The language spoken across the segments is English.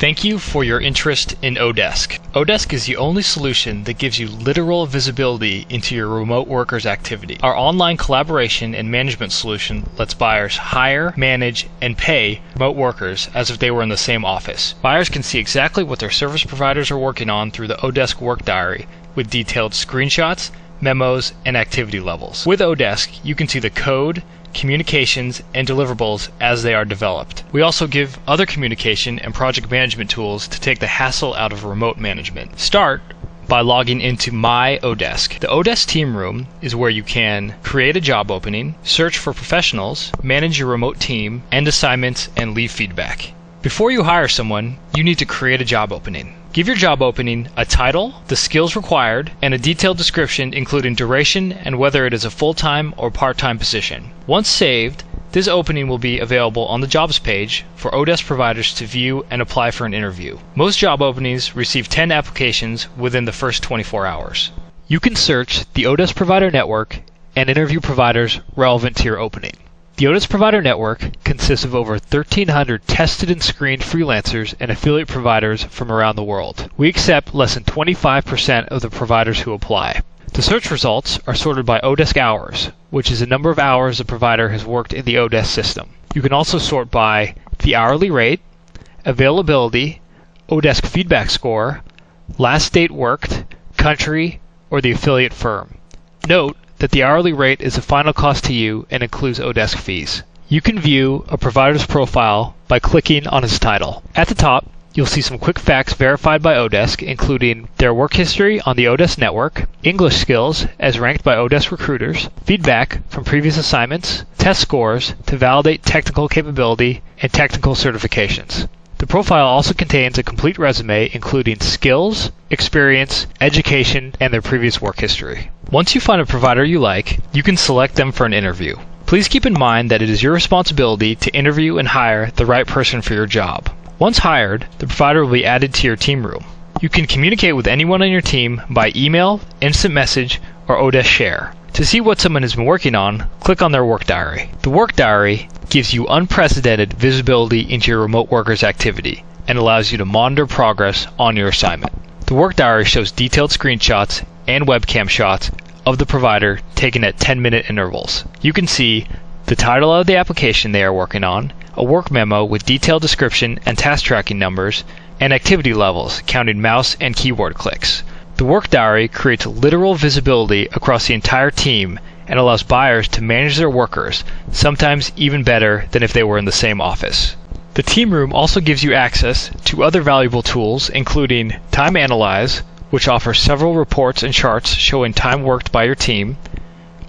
Thank you for your interest in oDesk. oDesk is the only solution that gives you literal visibility into your remote workers' activity. Our online collaboration and management solution lets buyers hire, manage, and pay remote workers as if they were in the same office. Buyers can see exactly what their service providers are working on through the oDesk work diary with detailed screenshots, memos, and activity levels. With oDesk, you can see the code, communications, and deliverables as they are developed. We also give other communication and project management tools to take the hassle out of remote management. Start by logging into My oDesk. The oDesk Team Room is where you can create a job opening, search for professionals, manage your remote team, end assignments, and leave feedback. Before you hire someone, you need to create a job opening. Give your job opening a title, the skills required, and a detailed description including duration and whether it is a full-time or part-time position. Once saved, this opening will be available on the jobs page for oDesk providers to view and apply for an interview. Most job openings receive 10 applications within the first 24 hours. You can search the oDesk provider network and interview providers relevant to your opening. The oDesk Provider Network consists of over 1,300 tested and screened freelancers and affiliate providers from around the world. We accept less than 25% of the providers who apply. The search results are sorted by oDesk hours, which is the number of hours a provider has worked in the oDesk system. You can also sort by the hourly rate, availability, oDesk feedback score, last date worked, country, or the affiliate firm. Note that the hourly rate is the final cost to you and includes oDesk fees. You can view a provider's profile by clicking on his title. At the top, you'll see some quick facts verified by oDesk, including their work history on the oDesk network, English skills as ranked by oDesk recruiters, feedback from previous assignments, test scores to validate technical capability, and technical certifications. The profile also contains a complete resume including skills, experience, education, and their previous work history. Once you find a provider you like, you can select them for an interview. Please keep in mind that it is your responsibility to interview and hire the right person for your job. Once hired, the provider will be added to your team room. You can communicate with anyone on your team by email, instant message, or oDesk Share. To see what someone has been working on, click on their work diary. The work diary gives you unprecedented visibility into your remote workers' activity and allows you to monitor progress on your assignment. The work diary shows detailed screenshots and webcam shots of the provider taken at 10-minute intervals. You can see the title of the application they are working on, a work memo with detailed description and task tracking numbers, and activity levels counting mouse and keyboard clicks. The work diary creates literal visibility across the entire team and allows buyers to manage their workers, sometimes even better than if they were in the same office. The team room also gives you access to other valuable tools, including Time Analyze, which offers several reports and charts showing time worked by your team,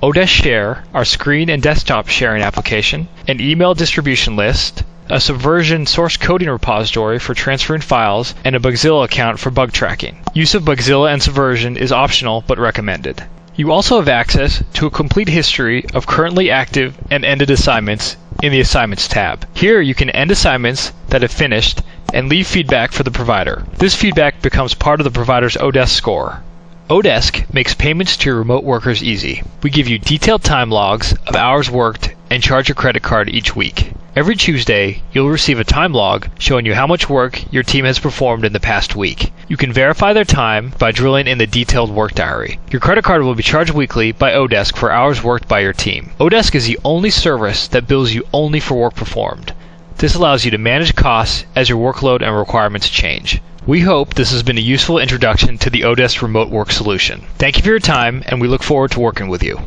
oDesk Share, our screen and desktop sharing application, an email distribution list, a Subversion source coding repository for transferring files, and a Bugzilla account for bug tracking. Use of Bugzilla and Subversion is optional but recommended. You also have access to a complete history of currently active and ended assignments in the Assignments tab. Here you can end assignments that have finished and leave feedback for the provider. This feedback becomes part of the provider's oDesk score. oDesk makes payments to your remote workers easy. We give you detailed time logs of hours worked and charge your credit card each week. Every Tuesday, you'll receive a time log showing you how much work your team has performed in the past week. You can verify their time by drilling in the detailed work diary. Your credit card will be charged weekly by oDesk for hours worked by your team. oDesk is the only service that bills you only for work performed. This allows you to manage costs as your workload and requirements change. We hope this has been a useful introduction to the oDesk remote work solution. Thank you for your time, and we look forward to working with you.